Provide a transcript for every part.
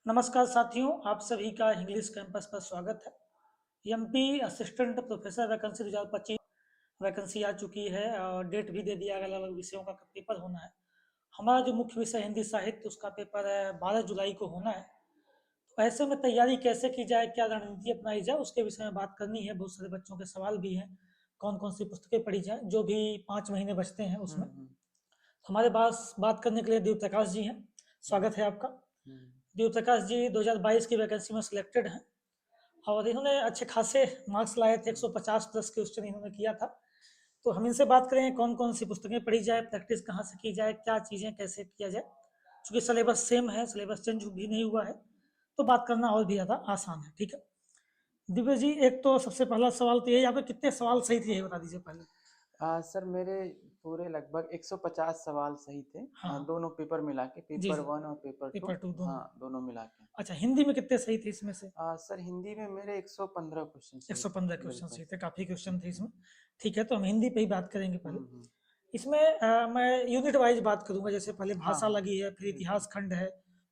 नमस्कार साथियों, आप सभी का इंग्लिश कैंपस पर स्वागत है। MP assistant professor vacancy 2025 vacancy आ चुकी है और डेट भी दे दिया गया, अलग अलग विषयों का पेपर होना है। हमारा जो मुख्य विषय हिंदी साहित्य उसका पेपर है 12 जुलाई को होना है। तो ऐसे में तैयारी कैसे की जाए, क्या रणनीति अपनाई जाए, उसके विषय में बात करनी है। बहुत सारे बच्चों के सवाल भी हैं, कौन कौन सी पुस्तकें पढ़ी जाए, जो भी 5 महीने बचते हैं हुँ, उसमें। हुँ, हमारे पास बात करने के लिए देव प्रकाश जी हैं। हुँ, स्वागत है आपका। हुँ, देव प्रकाश जी 2022 की वैकेंसी में सिलेक्टेड हैं और इन्होंने अच्छे खासे मार्क्स लाए थे, हुँ। 150 प्लस क्वेश्चन इन्होंने किया था। तो हम इनसे बात करें कौन कौन सी पुस्तकें पढ़ी जाए, प्रैक्टिस कहाँ से की जाए, क्या चीज़ें कैसे किया जाए। चूंकि सिलेबस सेम है, सिलेबस चेंज भी नहीं हुआ है, तो बात करना और भी ज़्यादा आसान है। ठीक है दिव्य जी, एक तो सबसे पहला सवाल तो ये, यहाँ पे कितने सवाल सही थे ये बता दीजिए पहले। सर मेरे पूरे लगभग 150 सवाल सही थे। हाँ। दोनों पेपर मिला के जी पेपर जी। 1 और पेपर 2। पेपर टू दोनों। हाँ, दोनों मिला के। अच्छा, हिंदी में कितने सही थे इसमें से? सर हिंदी में मेरे 115 क्वेश्चन सही थे। 115 क्वेश्चन बिल्कुल। सही थे, काफ़ी क्वेश्चन थे इसमें। ठीक है, तो हम हिंदी पे ही बात करेंगे हुँ, पहले। हुँ। इसमें मैं यूनिट वाइज बात करूंगा, जैसे पहले हाँ, भाषा हाँ। लगी है, फिर बिल्कुल। इतिहास खंड है,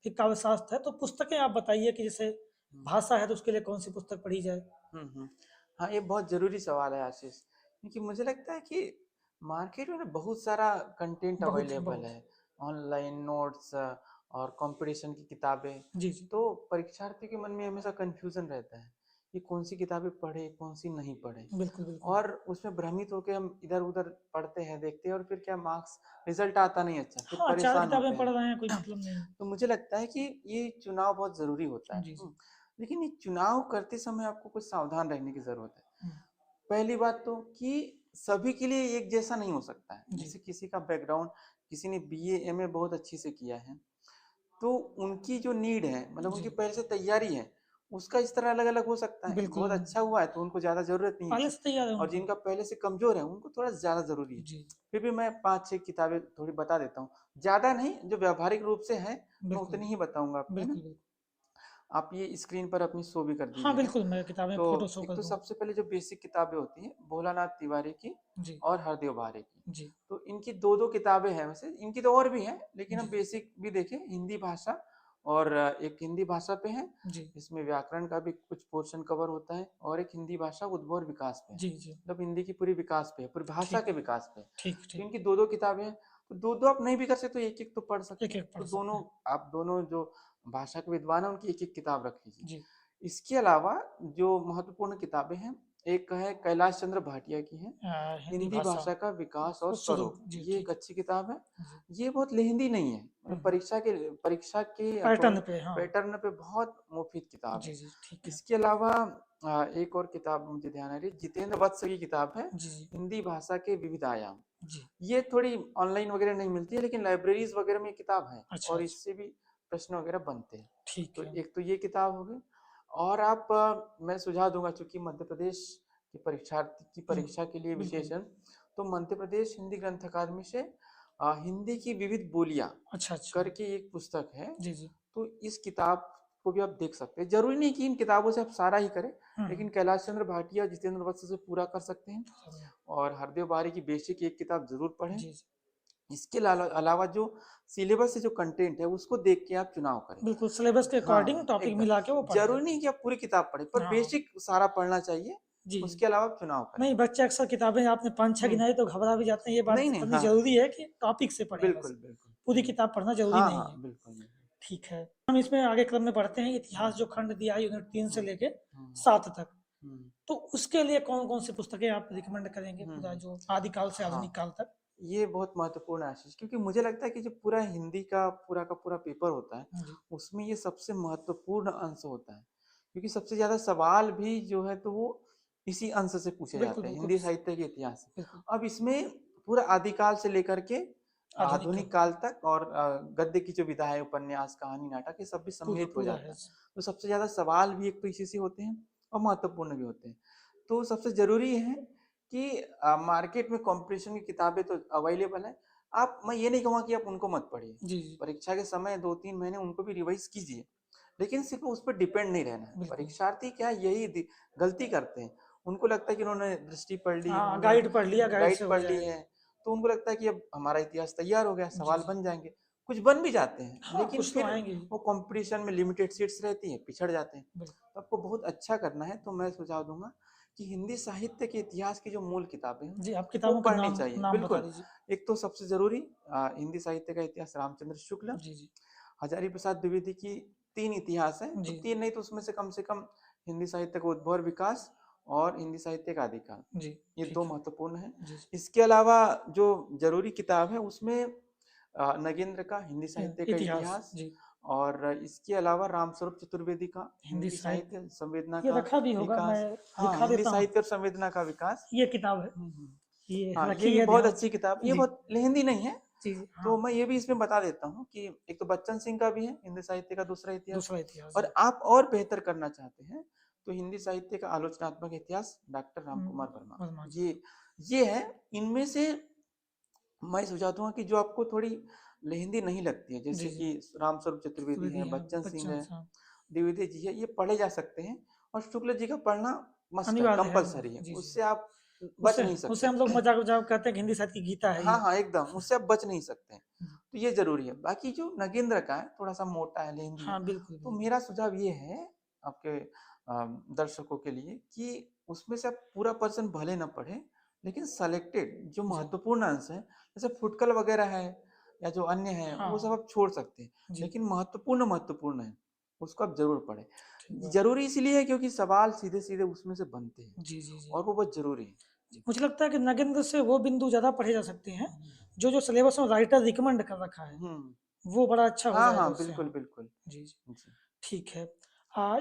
फिर काव्यशास्त्र है। तो पुस्तकें आप बताइए कि जैसे हुँ, भाषा है तो उसके लिए कौन सी पुस्तक पढ़ी जाए। हुँ, हुँ। हाँ, ये बहुत ज़रूरी सवाल है आशीष, क्योंकि मुझे लगता है कि मार्केट में ना बहुत सारा कंटेंट बहुत अवेलेबल बहुत। है। ऑनलाइन नोट्स और कंपटीशन की किताबें। जी जी। तो परीक्षार्थी के मन में हमेशा कन्फ्यूज़न रहता है कि कौन-सी किताबें पढ़े, कौन-सी नहीं पढ़े। बिल्कुल बिल्कुल। और उसमें भ्रमित होके हम इधर-उधर पढ़ते हैं, देखते हैं और फिर क्या मार्क्स रिज़ल्ट आता नहीं अच्छा, फिर हाँ, चार परेशान होते किताबें पढ़ हैं। रहे हैं, कोई मतलब नहीं। तो मुझे लगता है कि ये चुनाव बहुत ज़रूरी होता है। जी जी। लेकिन ये चुनाव करते समय आपको कुछ सावधान रहने की ज़रूरत है। हम्म, पहली बात तो कि सभी के लिए एक जैसा नहीं हो सकता है। जी जैसे किसी का बैकग्राउंड, किसी ने बीए, एमए बहुत अच्छी से किया है, तो उनकी जो नीड है, मतलब जी। उनकी पहले से तैयारी है, उसका इस तरह अलग-अलग हो सकता है। बिल्कुल। बहुत अच्छा हुआ है तो उनको ज़्यादा ज़रूरत नहीं है पहले इसकी, से तैयार है और उनका। जिनका पहले से कमज़ोर है, उनको थोड़ा ज़्यादा ज़रूरी है। जी। फिर भी मैं 5-6 किताबें थोड़ी बता देता हूँ। ज़्यादा नहीं, जो व्यावहारिक रूप से है, मैं बिल्कुल उतनी ही बताऊँगा आपको, है ना? बिल्कुल। बिल्कुल। आप ये स्क्रीन पर अपनी शो भी कर हाँ दीजिएगा। बिल्कुल, मैं किताबें तो फोटो शो एक कर तो दूंगा। सबसे पहले जो बेसिक किताबें होती हैं, भोलानाथ तिवारी की जी और हरदेव बारे की। जी। तो इनकी 2-2 किताबें हैं, वैसे इनकी तो और भी हैं, लेकिन हम जी बेसिक भी देखें, हिंदी भाषा और एक हिंदी भाषा पे है, जी। इसमें व्याकरण का भी कुछ पोर्शन कवर होता है, और एक हिंदी भाषा उद्भव और विकास पे है। जी जी। मतलब हिंदी की पूरी विकास पे है, पूरी भाषा ठीक के विकास पे है। ठीक तो ठीक। इनकी 2-2 किताबें हैं। तो 2-2 आप नहीं भी कर सकते तो 1-1 तो पढ़ सकते एक हैं। एक तो पढ़ सकते दोनों, हैं। आप दोनों जो भाषा के विद्वान हैं उनकी 1-1 किताब रख लीजिए। जी। इसके अलावा जो महत्वपूर्ण किताबें हैं, एक है कैलाश चंद्र भाटिया की है, हिंदी हिंदी भाषा। भाषा का विकास और वो स्वरूप। जी ये एक ठीक। अच्छी किताब है। जी। ये बहुत लेंदी नहीं है, मतलब हम्म, परीक्षा के पैटर्न अकॉर्डिंग, पे हाँ। पैटर्न पे बहुत मुफीद किताब जी है। जी ठीक है। इसके अलावा एक और किताब मुझे ध्यान आ रही है, जितेंद्र वत्स की किताब है, जी जी। हिंदी भाषा के विविध आयाम। जी। ये थोड़ी ऑनलाइन वगैरह नहीं मिलती है, लेकिन लाइब्रेरीज वगैरह में ये किताब है, अच्छा और अच्छा। इससे भी प्रश्न वगैरह बनते हैं। ठीक तो है। एक तो ये किताब हो गई। और आप मैं सुझाव दूंगा, चूंकि मध्य प्रदेश की परीक्षार्थी की बिल्कुल परीक्षा के लिए बिल्कुल। विशेषण, तो मध्य प्रदेश हिंदी ग्रंथ अकादमी से हिंदी की विविध बोलियां अच्छा अच्छा। करके एक पुस्तक है। जी जी। तो इस किताब को भी आप देख सकते हैं। जरूरी नहीं कि इन किताबों से आप सारा ही करें, हम्म। लेकिन कैलाश चंद्र भाटिया, जितेंद्र वत्स से पूरा कर सकते हैं। समझा। और हरदेव बारी की बेसिक एक किताब जरूर पढ़ें। जी जी। इसके अलावा जो सिलेबस से जो कंटेंट है उसको देख के आप चुनाव करें। बिल्कुल, सिलेबस के अकॉर्डिंग हाँ, टॉपिक मिला के वो एकदम। पढ़ जरूरी लेते नहीं हैं। कि आप पूरी किताब पढ़ें, पर हाँ। बेसिक सारा पढ़ना चाहिए। जी जी। उसके अलावा आप चुनाव करें। नहीं, बच्चे अक्सर किताबें आपने 5 6 हम्म। गिनाई तो घबरा भी जाते हैं। ये बात नहीं नहीं, समझनी हाँ। जरूरी है कि टॉपिक से पढ़ें बस। बिल्कुल बिल्कुल। पूरी किताब पढ़ना जरूरी हाँ नहीं हाँ, है। बिल्कुल बिल्कुल। ठीक है, हम इसमें आगे क्रम में बढ़ते हैं। हम्म इतिहास जो खंड दिया है यूनिट 3 से हम्म लेके हम्म 7 तक, हम्म तो उसके लिए कौन कौन सी पुस्तकें आप रिकमेंड करेंगे, पूरा हम्म। जो आदिकाल से हाँ, आधुनिक काल तक। ये बहुत महत्वपूर्ण है आशीष, क्योंकि मुझे लगता है कि जो पूरा हिंदी का पूरा पेपर होता है, जी। उसमें ये सबसे महत्वपूर्ण अंश होता है। क्योंकि सबसे ज्यादा सवाल भी जो है तो वो इसी अंश से पूछे बिल्कुल जाते हैं, बिल्कुल। हिंदी साहित्य के इतिहास से। बिल्कुल। अब इसमें पूरा आदिकाल से लेकर के आधुनिक काल आधुनिक काल तक, और गद्य की जो विधा है, उपन्यास, कहानी, नाटक, ये सब भी पूरा सम्मिलित हो पूरा जाता है। है। तो सबसे ज्यादा सवाल भी एक तो इसी से होते हैं, और महत्वपूर्ण भी होते हैं। तो सबसे जरूरी है कि मार्केट में कंपटीशन की किताबें तो अवेलेबल है। आप, मैं ये नहीं कहूँगा कि आप उनको मत पढ़िए। जी जी। परीक्षा के समय 2-3 महीने उनको भी रिवाइज कीजिए, लेकिन सिर्फ उस पर डिपेंड नहीं रहना है। बिल्कुल। परीक्षार्थी क्या गलती करते हैं। उनको लगता है कि उन्होंने दृष्टि पढ़ ली, हाँ, उन्होंने गाइड पढ़ लिया, गाइड से गाइड हो पढ़ ली जाएगा। है, तो उनको लगता है कि अब हमारा इतिहास तैयार हो गया, जी सवाल जी। बन जाएंगे। कुछ बन भी जाते हैं, हाँ, लेकिन कुछ तो फिर आएंगे ही। वो कंपटीशन में लिमिटेड सीट्स रहती है, पिछड़ जाते हैं। बिल्कुल। तो आपको बहुत अच्छा करना है, तो मैं सुझाव दूंगा कि हिंदी साहित्य के इतिहास की जो मूल किताबें हैं जी, आप वो किताबों के पढ़नी नाम चाहिए, नाम बता बिल्कुल। दीजिए। एक तो सबसे जरूरी हिंदी साहित्य का इतिहास रामचंद्र शुक्ल, जी, जी। हजारी प्रसाद द्विवेदी की 3 इतिहास है, तो जी, 3 नहीं तो उसमें से कम हिंदी साहित्य का उद्भव और विकास और हिंदी साहित्य का आदिकाल, जी, ये ठीक 2 है। महत्वपूर्ण है। जी, जी। इसके अलावा जो जरूरी किताब है उसमें नगेंद्र का हिंदी साहित्य का इतिहास, इतिहास, जी। और इसके अलावा रामस्वरूप चतुर्वेदी का हिंदी हिंदी साहित्य, साहित्य संवेदना ये का रखा भी होगा, मैं विकास। हाँ, दिखा हिंदी देता हूँ। साहित्य और संवेदना का विकास। ये किताब है, हम्म। ये हाँ, ये रखी भी है बहुत ध्यान अच्छी से। किताब, ये जी, बहुत हिंदी नहीं है। जी, जी, तो हाँ, मैं ये भी इसमें बता देता हूँ कि एक तो बच्चन सिंह का भी है हिंदी साहित्य का दूसरा इतिहास, दूसरा इतिहास, और जी। आप और बेहतर करना चाहते हैं तो हिंदी साहित्य का आलोचनात्मक इतिहास डॉक्टर राम कुमार वर्मा, वर्मा जी। ये है। इनमें से मैं सुझाव दूंगा कि जो आपको थोड़ी हिंदी नहीं लगती है, जी, जैसे जी। कि रामस्वरूप चतुर्वेदी है, चतुर्वेदी हैं, बच्चन सिंह बच्चन है, साहब, द्विवेदी जी है, ये पढ़े जा सकते हैं। और शुक्ल जी का पढ़ना मस्ट है, अनिवार्य है। कंपलसरी है, जी, जी। उससे आप बच उसे नहीं उसे सकते। हम लोग मजाक-वजाक कहते हैं कि हिंदी साहित्य की गीता है हाँ ये। हाँ, एकदम उससे आप बच नहीं सकते। जी। तो ये जरूरी है। बाकी जो नगेंद्र का है थोड़ा सा मोटा है, लेंदी है, हाँ, बिल्कुल, तो बिल्कुल। मेरा सुझाव ये है आपके दर्शकों के लिए कि उसमें से आप पूरा पर्सन भले ना पढ़े, लेकिन सेलेक्टेड जो जी। महत्वपूर्ण अंश है, जैसे फुटकल वगैरह है या जो अन्य है, वो सब हाँ, आप छोड़ सकते हैं। जी, लेकिन महत्वपूर्ण महत्वपूर्ण है, उसको आप जरूर पढ़ें। ठीक बात। जरूरी इसलिए है क्योंकि सवाल सीधे सीधे उसमें से बनते हैं, जी, जी, जी। और वो बहुत जरूरी है। जी, मुझे लगता है कि नगेंद्र से वो बिंदु ज़्यादा पढ़े जा सकते हैं, जो सिलेबस में राइटर रिकमेंड कर रखा है, हम्म। वो बड़ा अच्छा हो हाँ जाएगा हाँ, उससे, बिल्कुल हाँ। बिल्कुल। जी, जी, जी। ठीक है।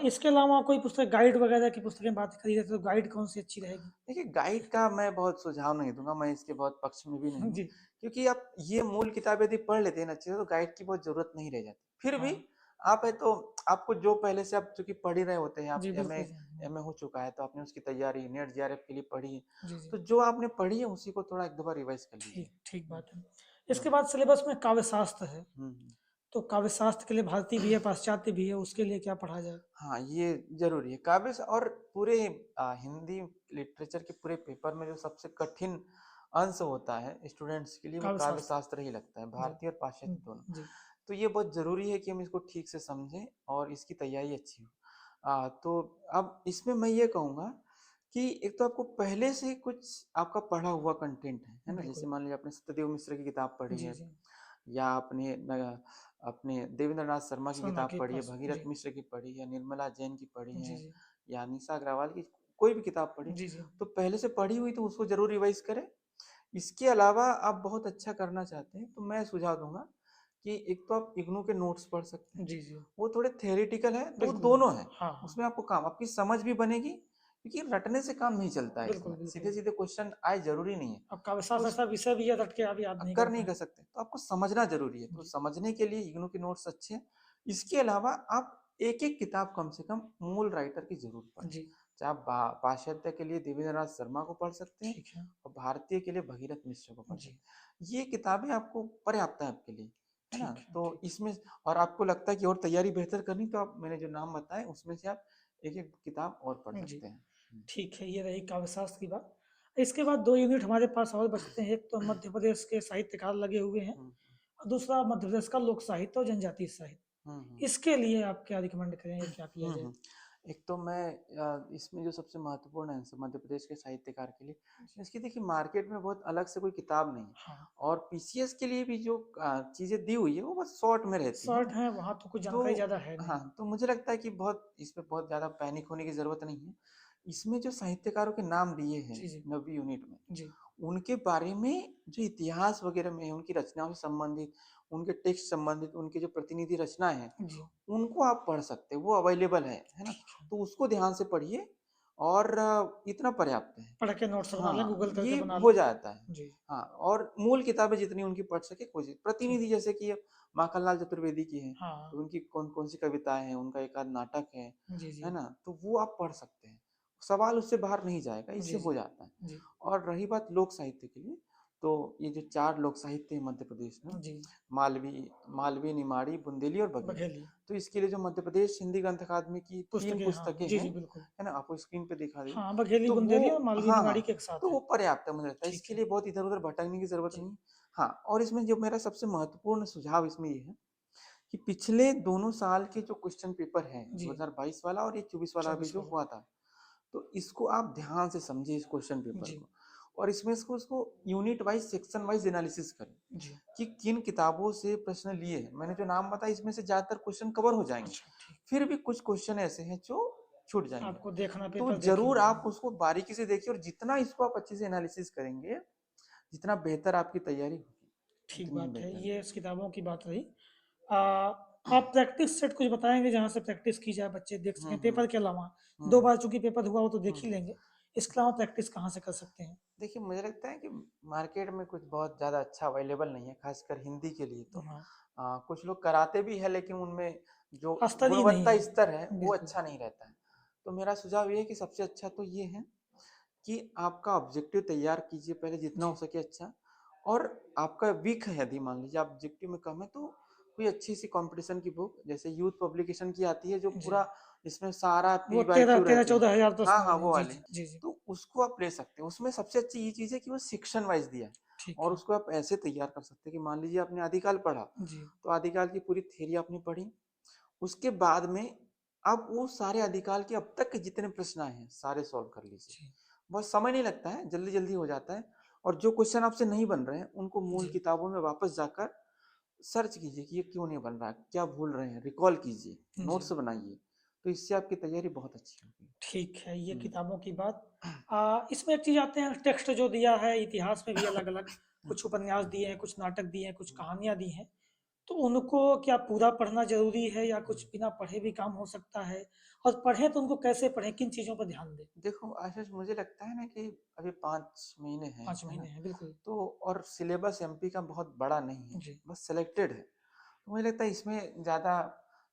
इसके अलावा कोई पुस्तक गाइड वगैरह की पुस्तकें बात करी जाए तो गाइड कौन-सी अच्छी रहेगी? देखिए, गाइड का मैं बहुत सुझाव नहीं दूंगा, मैं इसके बहुत पक्ष में भी नहीं हूँ, जी, क्योंकि आप ये मूल किताब यदि पढ़ लेते हैं ना अच्छे से, तो गाइड की बहुत जरूरत नहीं रह जाती। फिर भी हाँ। आप है तो आपको जो पहले से आप चूंकि पढ़ ही रहे होते हैं, आप जी, एमए बिल्कुल। एमए हो चुका है तो आपने उसकी तैयारी नेट जेआरएफ के लिए पढ़ी है, जी, जी। तो जो आपने पढ़ी है उसी को थोड़ा एक दो बार रिवाइज कर लीजिए। ठीक ठीक बात है। इसके हम्म। बाद सिलेबस में काव्यशास्त्र है, हम्म। तो काव्यशास्त्र के लिए भारतीय भी है, पाश्चात्य भी है, उसके लिए क्या पढ़ा जाए? हाँ, ये जरूरी है काव्य और पूरे हिंदी लिटरेचर के पूरे पेपर में जो सबसे कठिन अंश होता है स्टूडेंट्स के लिए, वो काव्य काव्यशास्त्र। शास्त्र ही लगता है, जी। भारतीय और पाश्चात्य दोनों। जी। तो ये बहुत जरूरी है कि हम इसको ठीक से समझें और इसकी तैयारी अच्छी हो। तो अब इसमें मैं ये कहूँगा कि एक तो आपको पहले से कुछ आपका पढ़ा हुआ कंटेंट है ना, जैसे बिल्कुल। मान लीजिए आपने सत्यदेव मिश्र की किताब पढ़ी जी, है, जी। या आपने अपने देवेंद्र नाथ शर्मा की शर्मा किताब के पढ़ी है, पास। भगीरथ जी। मिश्र की पढ़ी है, निर्मला जैन की पढ़ी जी, है, जी। या निशा अग्रवाल की कोई भी किताब पढ़ी, जी, जी। तो पहले से पढ़ी हुई तो उसको जरूर रिवाइज करें। इसके अलावा आप बहुत अच्छा करना चाहते हैं तो मैं सुझाव दूंगा कि एक तो आप इग्नू के नोट्स पढ़ सकते हैं, जी, जी। वो थोड़े थेरेटिकल है, तो वो बिल्कुल, दोनों बिल्कुल। है। हाँ, हाँ। उसमें आपको काम, आपकी समझ भी बनेगी, क्योंकि रटने से काम नहीं चलता है, बिल्कुल, इसमें सीधे बिल्कुल। सीधे क्वेश्चन आए जरूरी नहीं है। अब तो काव्यशास्त्र ऐसा विषय भी है रट के आप याद नहीं कर कर नहीं पाएँ। कर सकते, तो आपको समझना जरूरी है, तो जी। समझने के लिए इग्नू के नोट्स अच्छे हैं। इसके अलावा आप एक एक किताब कम से कम मूल राइटर की जरूर पढ़ें। जी, चाहे आप पाश्चात्य के लिए देवेंद्रनाथ शर्मा को पढ़ सकते हैं, ठीक है। और भारतीय के लिए भगीरथ मिश्र को पढ़ जी, सकते हैं। ये किताबें आपको पर्याप्त है आपके लिए, है ना। ठीक है, तो ठीक। इसमें, और आपको लगता है कि और तैयारी बेहतर करनी, तो आप मैंने जो नाम बताए उसमें से आप एक एक किताब और पढ़ जी, सकते हैं। ठीक है, ये रही काव्यशास्त्र की बात। इसके बाद 2 यूनिट हमारे पास और बचते हैं, एक तो मध्य प्रदेश के साहित्यकार लगे हुए हैं हम्म। और दूसरा मध्य प्रदेश का लोक साहित्य और जनजातीय हम्म। साहित्य। इसके लिए आप क्या रिकमेंड करेंगे, क्या किया जाए? हम्म। एक तो मैं इसमें जो सबसे महत्वपूर्ण है मध्य प्रदेश के साहित्यकार के लिए, इसकी देखिए मार्केट में बहुत अलग से कोई किताब नहीं है, हाँ, और पीसीएस के लिए भी जो चीजें दी हुई है वो बस शॉर्ट में रहती है शॉर्ट ना। है, वहाँ तो कुछ तो जानकारी ज़्यादा है हाँ, नहीं। तो मुझे लगता है कि बहुत इसमें बहुत ज्यादा पैनिक होने की जरूरत नहीं है। इसमें जो साहित्यकारों के नाम दिए हैं जी, जी। 9वीं यूनिट में, जी, उनके बारे में जो इतिहास वगैरह में है, उनकी रचनाओं से संबंधित, उनके टेक्स्ट संबंधित, उनके जो प्रतिनिधि रचनाएं हैं, जी, उनको आप पढ़ सकते हैं, वो अवेलेबल है ना। ठीक है। तो उसको ध्यान से पढ़िए, और इतना पर्याप्त है। पढ़ के नोट्स बना लें, हाँ, गूगल करके ये बना हो लें। जाता है। जी, हाँ, और मूल किताबें जितनी उनकी पढ़ सके कोशिश, ठीक। प्रतिनिधि जैसे कि माखनलाल चतुर्वेदी की है, हाँ, तो उनकी कौन कौन सी कविताएं हैं, उनका एक आध नाटक जी, है जी। ना, तो वो आप पढ़ सकते हैं। सवाल उससे बाहर नहीं जाएगा, इससे जी, हो जी। जाता है। जी, और रही बात लोक साहित्य के लिए, तो ये जो 4 लोक साहित्य है मध्य प्रदेश में, जी। मालवी मालवी, निमाड़ी, बुंदेली और बघेली, बघेली, तो इसके लिए जो मध्य प्रदेश हिंदी ग्रंथ अकादमी की 3 पुस्तकें, हाँ। पुस्तकें जी, हैं, जी, बिल्कुल। है ना, आपको स्क्रीन पे दिखा दी, हाँ, बघेली, तो वो, बुंदेली और मालवी हाँ निमाड़ी हाँ, के एक साथ तो है। वो पर्याप्त है मुझे लगता है। ठीक इसके है। लिए बहुत इधर उधर भटकने की जरूरत जी, नहीं। हाँ, और इसमें जो मेरा सबसे महत्वपूर्ण सुझाव इसमें ये है कि पिछले दोनों साल के जो क्वेश्चन पेपर हैं, जी, 2022 वाला और ये 24 वाला अभी 24 जो वाला। हुआ था, तो इसको आप ध्यान से समझिए इस क्वेश्चन पेपर जी, को, और इसमें इसको unit wise, section wise analysis करें जी। कि किन किताबों से प्रश्न लिए हैं। मैंने जो नाम बताया इसमें से ज्यादातर क्वेश्चन कवर हो जाएंगे, अच्छा, ठीक। फिर भी कुछ क्वेश्चन ऐसे हैं जो छूट जाएंगे। आपको देखना, तो पेपर देख ही जरूर लेना आप है। उसको बारीकी से देखिए, और जितना इसको आप अच्छे से एनालिसिस करेंगे, जितना बेहतर आपकी तैयारी होगी, ठीक उतनी ही बात है, बेहतर। ये इस किताबों की बात रही। आप प्रैक्टिस सेट कुछ बताएंगे जहाँ से प्रैक्टिस की जाए, बच्चे देख सकें पेपर के अलावा? 2 हम्म बार चूंकि पेपर हुआ, वो तो देख हम्म ही लेंगे। इसके अलावा प्रैक्टिस कहाँ से कर सकते हैं? देखिए, मुझे लगता है कि मार्केट में कुछ बहुत ज़्यादा अच्छा अवेलेबल नहीं है, खासकर हिंदी के लिए तो। हाँ, कुछ लोग कराते भी है, लेकिन उनमें जो स्तर ही नहीं गुणवत्ता है। स्तर है वो बिल्कुल। अच्छा नहीं रहता है। तो मेरा सुझाव ये है कि सबसे अच्छा तो ये है कि आपका ऑब्जेक्टिव तैयार कीजिए पहले जितना हो जी, सके अच्छा। और आपका वीक है, यदि मान लीजिए आप ऑब्जेक्टिव में कम है, तो कोई अच्छी सी कंपटीशन की बुक जैसे यूथ पब्लिकेशन की आती है, जो जी। पूरा इसमें सारा वो पी बाई 13 क्यू 13 रहते हैं। 14 हजार हाँ प्रश्न हाँ, वाले। वो जी, वाले। जी, जी, जी। तो उसको आप ले सकते हैं। उसमें सबसे अच्छी ये चीज़ है कि वो सेक्शन वाइज दिया है, ठीक और है। उसको आप ऐसे तैयार कर सकते हैं कि मान लीजिए आपने आदिकाल पढ़ा, जी, तो आदिकाल की पूरी थ्योरी आपने पढ़ी। उसके बाद में आप वो सारे आदिकाल के अब तक के जितने प्रश्न आए हैं सारे सॉल्व कर लीजिए। जी, बहुत समय नहीं लगता है, जल्दी जल्दी हो जाता है। और जो क्वेश्चन आपसे नहीं बन रहे हैं उनको मूल जी, किताबों में वापस जाकर सर्च कीजिए कि ये क्यों नहीं बन रहा है, क्या भूल रहे हैं, रिकॉल कीजिए, जी। नोट्स बनाइए। तो इससे आपकी तैयारी बहुत अच्छी होगी। ठीक है, ये हम्म। किताबों की बात। इसमें एक चीज़ आते हैं, टेक्स्ट जो दिया है, इतिहास में भी अलग-अलग कुछ उपन्यास दिए हैं, कुछ नाटक दिए हैं, कुछ कहानियाँ दी हैं। तो उनको क्या पूरा पढ़ना ज़रूरी है, या कुछ बिना पढ़े भी काम हो सकता है? और पढ़ें तो उनको कैसे पढ़ें, किन चीज़ों पर ध्यान दें? देखो आशीष, मुझे लगता है ना कि अभी 5 महीने हैं, 5 है ना? महीने हैं, बिल्कुल। तो और सिलेबस एमपी का बहुत बड़ा नहीं है, जी, बस सिलेक्टेड है। तो मुझे लगता है इसमें ज़्यादा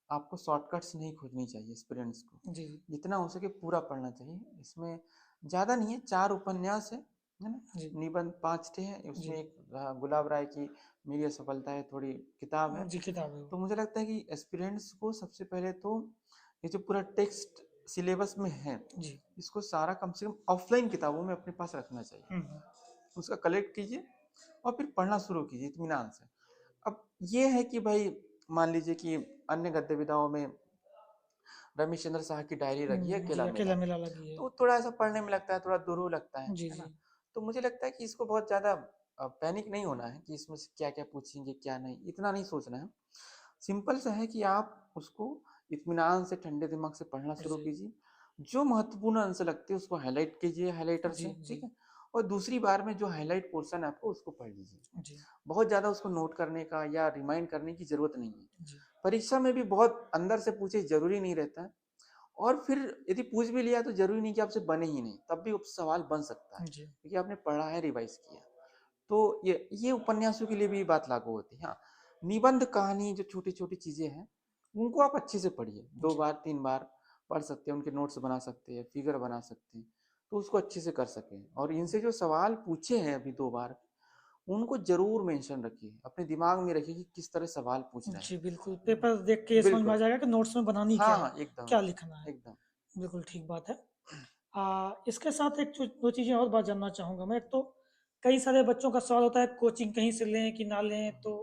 आपको शॉर्टकट्स नहीं खोजनी चाहिए स्टूडेंट्स को। जी, जितना हो सके पूरा पढ़ना चाहिए। इसमें ज़्यादा नहीं है, 4 उपन्यास है ना? जी, निबंध 5 ठे हैं, जी। उसमें एक गुलाब राय की मेरी असफलता है थोड़ी किताब है। जी, किताब है वो। तो मुझे लगता है कि एस्पिरेंट्स को सबसे पहले तो ये जो पूरा टेक्स्ट सिलेबस में है, जी। इसको सारा कम से कम ऑफलाइन किताबों में अपने पास रखना चाहिए। हुँ, हुँ। उसका कलेक्ट कीजिए और फिर पढ़ना शुरू कीजिए इत्मीनान से। अब ये है कि भाई, मान लीजिए कि अन्य गद्य विधाओं में रमेश चंद्र शाह की डायरी लगी है, जी, अकेला मेला, अकेला मेला लगी है। तो थोड़ा ऐसा पढ़ने में लगता है, थोड़ा दुरूह लगता जी, है जी। ना? तो मुझे लगता है कि इसको बहुत ज़्यादा पैनिक नहीं होना है कि इसमें से क्या-क्या पूछेंगे, क्या नहीं, इतना नहीं सोचना है। सिंपल सा है कि आप उसको इत्मीनान से ठंडे दिमाग से पढ़ना शुरू जी, कीजिए। जो महत्वपूर्ण अंश लगते हैं उसको हाइलाइट कीजिए हाइलाइटर जी, से, जी, ठीक है? और दूसरी बार में जो हाइलाइट पोर्शन है आपको उसको पढ़ लीजिए। जी, बहुत ज़्यादा उसको नोट करने का या रिमाइंड करने की ज़रूरत नहीं है। जी, परीक्षा में भी बहुत अंदर से पूछे ज़रूरी नहीं रहता है। और फिर यदि पूछ भी लिया तो ज़रूरी नहीं कि आपसे बने ही नहीं, तब भी सवाल बन सकता है, जी, क्योंकि आपने पढ़ा है, रिवाइज़ किया। तो ये उपन्यासों के लिए भी बात लागू होती है। हाँ, निबंध कहानी जो छोटी-छोटी चीज़ें हैं, उनको आप अच्छे से पढ़िए। 2 जी। बार 3 बार पढ़ सकते हैं, उनके नोट्स बना सकते हैं, फिगर बना सकते हैं, तो उसको अच्छे से कर सकें। और इनसे जो सवाल पूछे हैं अभी 2 बार, उनको ज़रूर मेंशन रखिए, अपने दिमाग में रखिए कि किस तरह सवाल पूछ रहे हैं। जी, बिल्कुल, है ना? पेपर देख के ये समझ में आ बिल्कुल। जाएगा कि नोट्स में बनानी हाँ, क्या है, हाँ, एकदम, क्या एकदम, लिखना है। एकदम। बिल्कुल ठीक बात है। इसके साथ एक 2 चीज़ें और बात जानना चाहूँगा मैं। एक तो कई सारे बच्चों का सवाल होता है, कोचिंग कहीं से लें कि ना लें, तो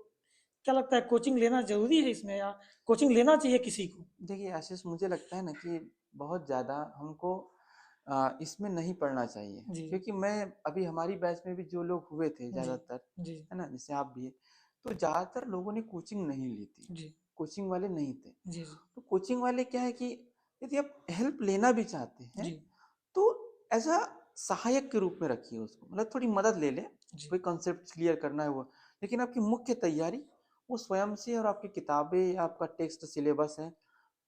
क्या लगता है, कोचिंग लेना ज़रूरी है इसमें, या कोचिंग लेना चाहिए किसी को? देखिए आशीष, मुझे लगता है ना कि बहुत ज़्यादा हमको इसमें नहीं पढ़ना चाहिए, जी, क्योंकि मैं अभी हमारी बैच में भी जो लोग हुए थे जी, ज़्यादातर, जी, है ना, जैसे आप भी, तो ज़्यादातर लोगों ने कोचिंग नहीं ली थी, जी, कोचिंग वाले नहीं थे। जी, जी, तो कोचिंग वाले क्या है कि यदि आप हेल्प लेना भी चाहते हैं, जी, तो ऐसा सहायक के रूप में रखिए उसको, मतलब थोड़ी मदद ले ले, जी, कोई कॉन्सेप्ट क्लियर करना है वो, लेकिन आपकी मुख्य तैयारी वो स्वयं से और आपकी किताबें या आपका टेक्स्ट सिलेबस है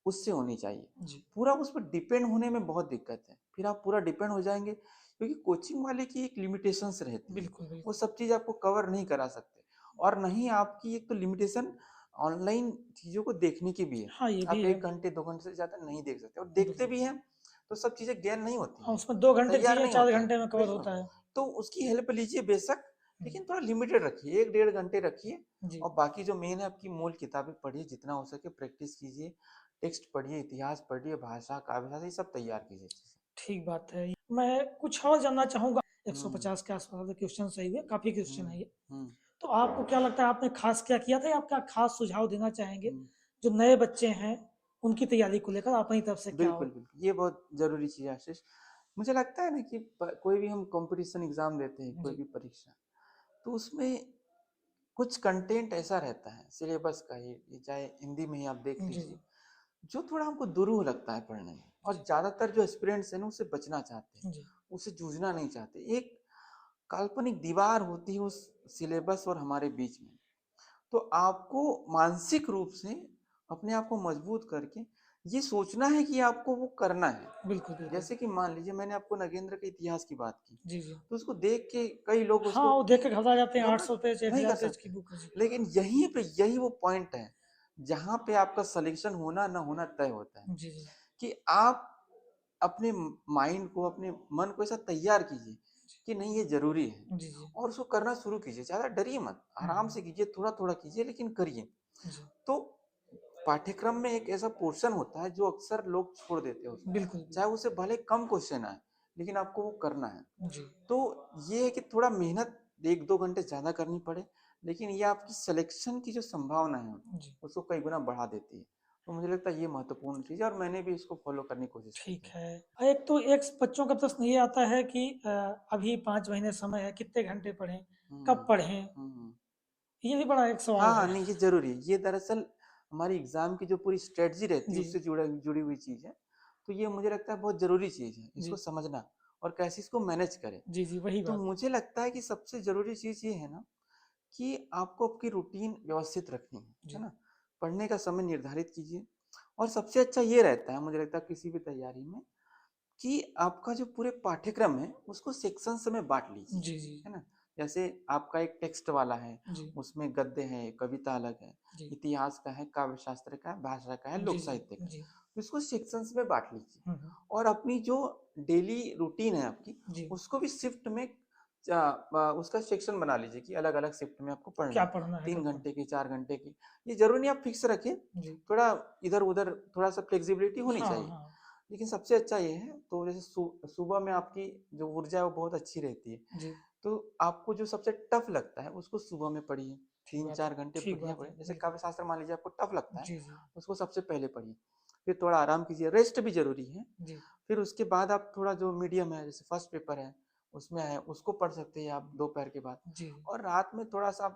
उससे होनी चाहिए। जी। पूरा उस पर डिपेंड होने में बहुत दिक्कत है, फिर आप पूरा डिपेंड हो जाएंगे, क्योंकि कोचिंग वाले की एक लिमिटेशंस रहती है, बिल्कुल, वो बिल्कुल। सब चीज़ आपको कवर नहीं करा सकते। और नहीं, आपकी एक तो लिमिटेशन ऑनलाइन चीज़ों को देखने की भी है। हाँ, ये भी आप है। 1 घंटे 2 घंटे से ज़्यादा नहीं देख सकते, और देखते बिल्कुल। भी हैं तो सब चीज़ें गेन नहीं होती हाँ, हैं, उसमें 2 घंटे की तैयार चीज़ें नहीं 4 होते हैं। घंटे में कवर बिल्कुल। होता है। तो उसकी हेल्प लीजिए बेशक, हुँ, लेकिन थोड़ा लिमिटेड रखिए, 1 डेढ़ घंटे रखिए। जी। और बाकी जो मेन है, आपकी मूल किताबें पढ़िए, जितना हो सके प्रैक्टिस कीजिए, टेक्स्ट पढ़िए, इतिहास पढ़िए, भाषा, काव्य शास्त्र, ये सब तैयार कीजिए अच्छे से। ठीक बात है। मैं कुछ और जानना चाहूँगा। हुँ, 150 के आस-पास क्वेश्चन सही है, काफ़ी क्वेश्चन हुँ, है ये। हुँ। तो आपको क्या लगता है आपने खास क्या किया था या आप क्या खास सुझाव देना चाहेंगे हुँ। जो नए बच्चे हैं उनकी तैयारी को लेकर अपनी तरफ से क्या बिल्कुल, हो? बिल्कुल। ये बहुत ज़रूरी चीज़ है आशीष। मुझे लगता है ना कि कोई भी हम कॉम्पिटिशन एग्ज़ाम देते हैं, कोई जी, भी परीक्षा, तो उसमें कुछ कंटेंट ऐसा रहता है सिलेबस का ही, ये चाहे हिंदी में ही आप देख जी, लीजिए, जी, जो थोड़ा हमको दुरूह लगता है पढ़ने में, और जी, ज़्यादातर जो एस्पिरेंट्स हैं ना उससे बचना चाहते हैं, जी, उससे जूझना नहीं चाहते। एक काल्पनिक दीवार होती है उस सिलेबस और हमारे बीच में। तो आपको मानसिक रूप से अपने आप को मजबूत करके ये सोचना है कि आपको वो करना है। बिल्कुल, बिल्कुल। जैसे कि मान लीजिए मैंने आपको नगेंद्र के इतिहास की बात की, जी, जी। तो उसको देख के कई लोग हाँ, उसको वो देख के घबरा जाते हैं घबरा 800 पेज, नहीं कर 1000 पेज की सकते। बुक। जी, लेकिन यहीं पे यही वो पॉइंट है जहां पे आपका सिलेक्शन होना ना होना तय होता है, जी, जी, कि आप अपने माइंड को, अपने मन को ऐसा तैयार कीजिए कि नहीं ये जरूरी है, जी, जी। और उसको करना शुरू कीजिए। ज्यादा डरिए मत, हुँ, आराम हुँ। से कीजिए, थोड़ा थोड़ा कीजिए, लेकिन करिए। जी, तो पाठ्यक्रम में एक ऐसा पोर्शन होता है जो अक्सर लोग छोड़ देते हैं उसमें, बिल्कुल, चाहे बिल्कुल। उसे भले कम क्वेश्चन आए, लेकिन आपको वो करना है। जी, तो ये है कि थोड़ा मेहनत 1-2 घंटे ज़्यादा करनी पड़े, लेकिन ये आपकी सिलेक्शन की जो संभावना है, जी। उसको कई गुना बढ़ा देती है। तो मुझे लगता है ये महत्वपूर्ण चीज़ है, और मैंने भी इसको फ़ॉलो करने की कोशिश की ठीक है। है। एक तो एक बच्चों का प्रश्न ये आता है कि अभी 5 महीने समय है, कितने घंटे पढ़ें? कब हुँ, पढ़ें? हुँ। ये भी बड़ा एक हाँ, सवाल हाँ, है। नहीं ये ज़रूरी है। ये दरअसल हमारी एग्ज़ाम की जो पूरी स्ट्रैटेजी रहती है, जी, उससे जुड़ी हुई चीज़ है। तो ये मुझे लगता है बहुत ज़रूरी चीज़ है, इसको जी। समझना और कैसे इसको मैनेज करें। जी, जी, वही तो बात। मुझे लगता है कि सबसे ज़रूरी चीज़ ये है ना, कि आपको आपकी रूटीन व्यवस्थित रखनी है जी, ना? पढ़ने का समय निर्धारित कीजिए, और सबसे अच्छा ये रहता है मुझे लगता है किसी भी तैयारी में, कि आपका जो पूरे पाठ्यक्रम है उसको सेक्शंस में बाँट लीजिए, जी, जी, है ना? जैसे आपका एक टेक्स्ट वाला है, जी, उसमें गद्य है, कविता अलग है, जी, इतिहास का है, काव्य शास्त्र का है, भाषा का है, जी, लोक जी, साहित्य का है। जी। तो इसको सेक्शंस में बाँट लीजिए, हुँ, हुँ। और अपनी जो डेली रूटीन है आपकी, जी, उसको भी शिफ्ट में उसका सेक्शन बना लीजिए कि अलग-अलग शिफ्ट में आपको पढ़ना क्या है। पढ़ना है, 3 कब पढ़ना घंटे की, 4 घंटे की। ये ज़रूरी नहीं आप फिक्स रखें, जी। थोड़ा इधर-उधर थोड़ा-सा फ्लेक्सिबिलिटी होनी हाँ, चाहिए। हाँ। लेकिन सबसे अच्छा ये है, तो जैसे सुबह में आपकी जो ऊर्जा है वो बहुत अच्छी रहती है। जी, तो आपको जो सबसे टफ लगता है उसको सुबह में पढ़िए, ठीक बात 3-4 है। घंटे ठीक बढ़िया बात है, पढ़िए। जैसे बिल्कुल। काव्य शास्त्र मान लीजिए आपको टफ लगता है, जी, जी, उसको सबसे पहले पढ़िए। फिर थोड़ा आराम कीजिए, रेस्ट भी ज़रूरी है। जी, फिर उसके बाद आप थोड़ा जो मीडियम है, जैसे फर्स्ट पेपर है, उसमें है, उसको पढ़ सकते हैं आप दोपहर के बाद। जी। और रात में थोड़ा-सा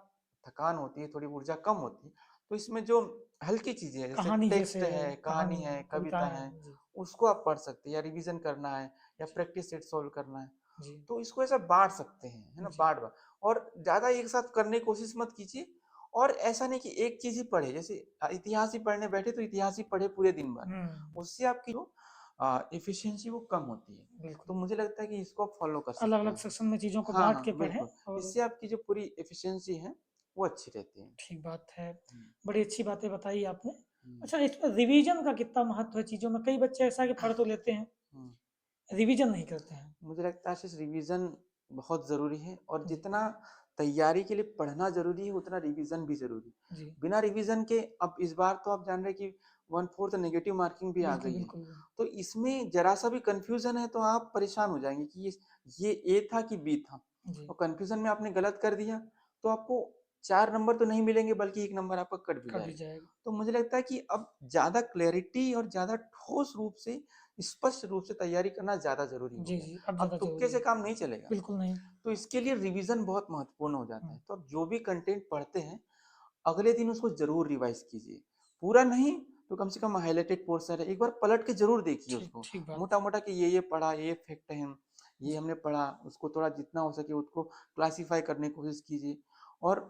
थकान होती है, थोड़ी ऊर्जा कम होती है, तो इसमें जो हल्की चीज़ें हैं, जैसे कहानी टेक्स्ट जैसे है, कहानी कहानी, है, कविता कविताएँ। है, जी, उसको आप पढ़ सकते हैं, या रिवीजन करना है, या जी, प्रैक्टिस सेट सॉल्व करना है। जी, तो इसको ऐसा बाँट सकते हैं, है ना? जी। बाँट-बाँट, और ज़्यादा एक साथ करने की कोशिश मत कीजिए, और ऐसा नहीं कि एक चीज़ ही पढ़े, जैसे इतिहास ही पढ़ने बैठे तो इतिहास ही पढ़े पूरे दिन भर। हुँ, उससे आपकी जो एफिशिएंसी वो कम होती है। तो बिल्कुल। मुझे लगता है कि इसको आप फॉलो कर सकते अलग-अलग हैं। सेक्शन में चीज़ों को हाँ, बाँट के हाँ, पढ़ें बिल्कुल। और इससे आपकी जो पूरी एफिशिएंसी है, वो अच्छी रहती है। ठीक बात है। हुँ, बड़ी अच्छी बातें बताई आपने। हुँ, अच्छा इसमें रिवीज़न का कितना महत्व है चीज़ों में? कई बच्चे ऐसा है कि पढ़ तो लेते हैं, हुँ। रिवीज़न नहीं करते हैं। मुझे लगता है सिर्फ रिवीजन बहुत ज़रूरी है, और जी, जितना तैयारी के लिए पढ़ना ज़रूरी है, उतना रिवीजन भी ज़रूरी है। जी। बिना रिवीजन के, अब इस बार तो आप जान रहे हैं कि 1/4 नेगेटिव मार्किंग भी आ बिल्कुल, गई है। बिल्कुल। तो इसमें ज़रा-सा भी कन्फ्यूज़न है तो आप परेशान हो जाएँगे कि ये ए था कि बी था। जी, और कन्फ्यूज़न में आपने गलत कर दिया, तो आपको 4 नंबर तो नहीं मिलेंगे, बल्कि 1 नंबर आपका कट भी कट भी जाएगा। जाएगा। तो मुझे लगता है कि अब ज़्यादा क्लैरिटी और ज़्यादा ठोस रूप से, स्पष्ट रूप से तैयारी करना ज़्यादा ज़रूरी हो जी, गया। जी, अब अब ज़्यादा तुक्के ज़रूरी से है। काम नहीं चलेगा। बिल्कुल नहीं। तो इसके लिए रिवीजन बहुत महत्वपूर्ण हो जाता हुँ, है। तो आप जो भी कंटेंट पढ़ते हैं, अगले दिन उसको ज़रूर रिवाइज़ कीजिए। पूरा नहीं तो कम से कम हाइलाइटेड पोर्शन है, एक बार पलट के ज़रूर देखिए ठीक उसको। ठीक बात। मोटा-मोटा कि ये पढ़ा, ये फैक्ट है, ये जी, हमने पढ़ा, उसको थोड़ा जितना हो सके उसको क्लासिफ़ाई करने की कोशिश कीजिए, और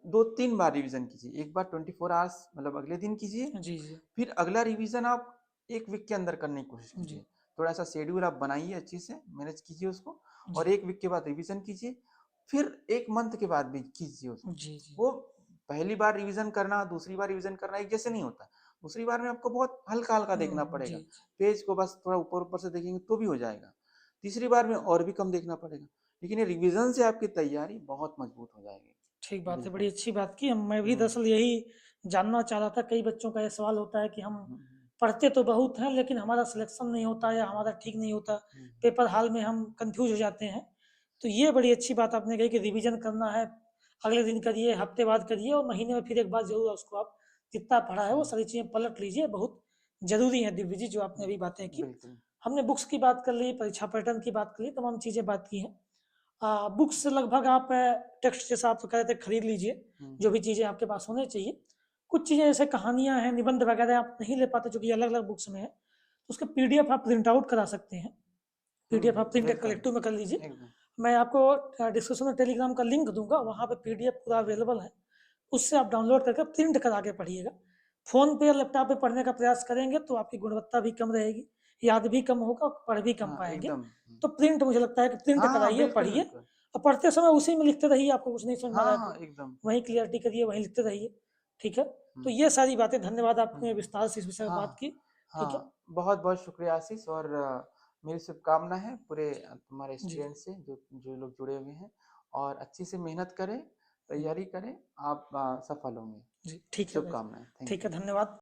2-3 बार रिवीजन कीजिए। एक बार 24 आवर्स मतलब अगले दिन कीजिए, जी, जी, फिर अगला रिवीजन आप 1 वीक के अंदर करने की कोशिश जी, कीजिए। थोड़ा-सा शेड्यूल आप बनाइए अच्छे से, मैनेज कीजिए उसको, और जी, 1 वीक के बाद रिवीजन कीजिए, फिर 1 मंथ के बाद भी कीजिए उसको। जी, जी, वो पहली बार रिवीजन करना, दूसरी बार रिवीजन करना एक जैसे नहीं होता। दूसरी बार में आपको बहुत हल्का-हल्का देखना हुँ, पड़ेगा। जी, जी। पेज को बस थोड़ा ऊपर-ऊपर से देखेंगे तो भी हो जाएगा। तीसरी बार में और भी कम देखना पड़ेगा। लेकिन ये रिवीजन से आपकी तैयारी बहुत मजबूत हो जाएगी। ठीक बात है, बड़ी बिल्कुल। अच्छी बात की। मैं भी हुँ, दरअसल यही जानना चाह रहा था, कई बच्चों का ये सवाल होता है कि हम हुँ, पढ़ते तो बहुत हैं, लेकिन हमारा सिलेक्शन नहीं होता या हमारा ठीक नहीं होता, हुँ, पेपर हॉल में हम कन्फ्यूज़ हो जाते हैं। तो ये बड़ी अच्छी बात आपने कही कि रिवीज़न करना है, अगले दिन करिए, हफ्ते बाद करिए और महीने में फिर एक बार जरूर उसको आप जितना पढ़ा है वो सारी चीज़ें पलट लीजिए, बहुत जरूरी है दिव्य जी जो आपने अभी बातें की। बिल्कुल। हमने बुक्स की बात कर ली, परीक्षा पैटर्न की बात कर ली, तमाम चीज़ें बात की हैं। बुक्स लगभग आप टेक्स्ट जैसा आप कह रहे थे खरीद लीजिए, जो भी चीज़ें आपके पास होनी चाहिए। कुछ चीज़ें जैसे कहानियाँ हैं, निबंध वगैरह आप नहीं ले पाते, जो कि अलग-अलग बुक्स में है, तो उसका पीडीएफ आप प्रिंट आउट करा सकते हैं। पीडीएफ आप प्रिंट बिल्कुल, कलेक्टिव में कर लीजिए। एकदम। मैं आपको डिस्क्रिप्शन में टेलीग्राम का लिंक दूँगा, वहाँ पे पीडीएफ पूरा अवेलेबल है। उससे आप डाउनलोड करके प्रिंट करा के पढ़िएगा। फ़ोन पे या लैपटॉप पे पढ़ने का प्रयास करेंगे तो आपकी गुणवत्ता भी कम रहेगी, याद भी कम होगा, पढ़ भी कम हाँ, पाएँगे। एकदम। तो प्रिंट मुझे लगता है कि प्रिंट हाँ, हाँ, कराइए, बिल्कुल, पढ़िए बिल्कुल। और पढ़ते समय उसी में लिखते रहिए, आपको कुछ नहीं समझ में आ रहा हाँ, है हाँ, तो एकदम। वहीं क्लियरिटी करिए, वहीं लिखते रहिए, ठीक है? तो हुँ, ये सारी बातें धन्यवाद आपने हुँ। विस्तार से इस विषय में बात हाँ, की, ठीक है? हाँ, बहुत-बहुत शुक्रिया आशीष और मेरी शुभकामना है पूरे तुम्हारे जी, स्टूडेंट से जो जो लोग जुड़े हुए हैं और अच्छी से मेहनत करें, हुँ, तैयारी करें, आप सफल होंगे। जी, ठीक है भाई, शुभकामनाएँ। थैंक ठीक है, यू। धन्यवाद।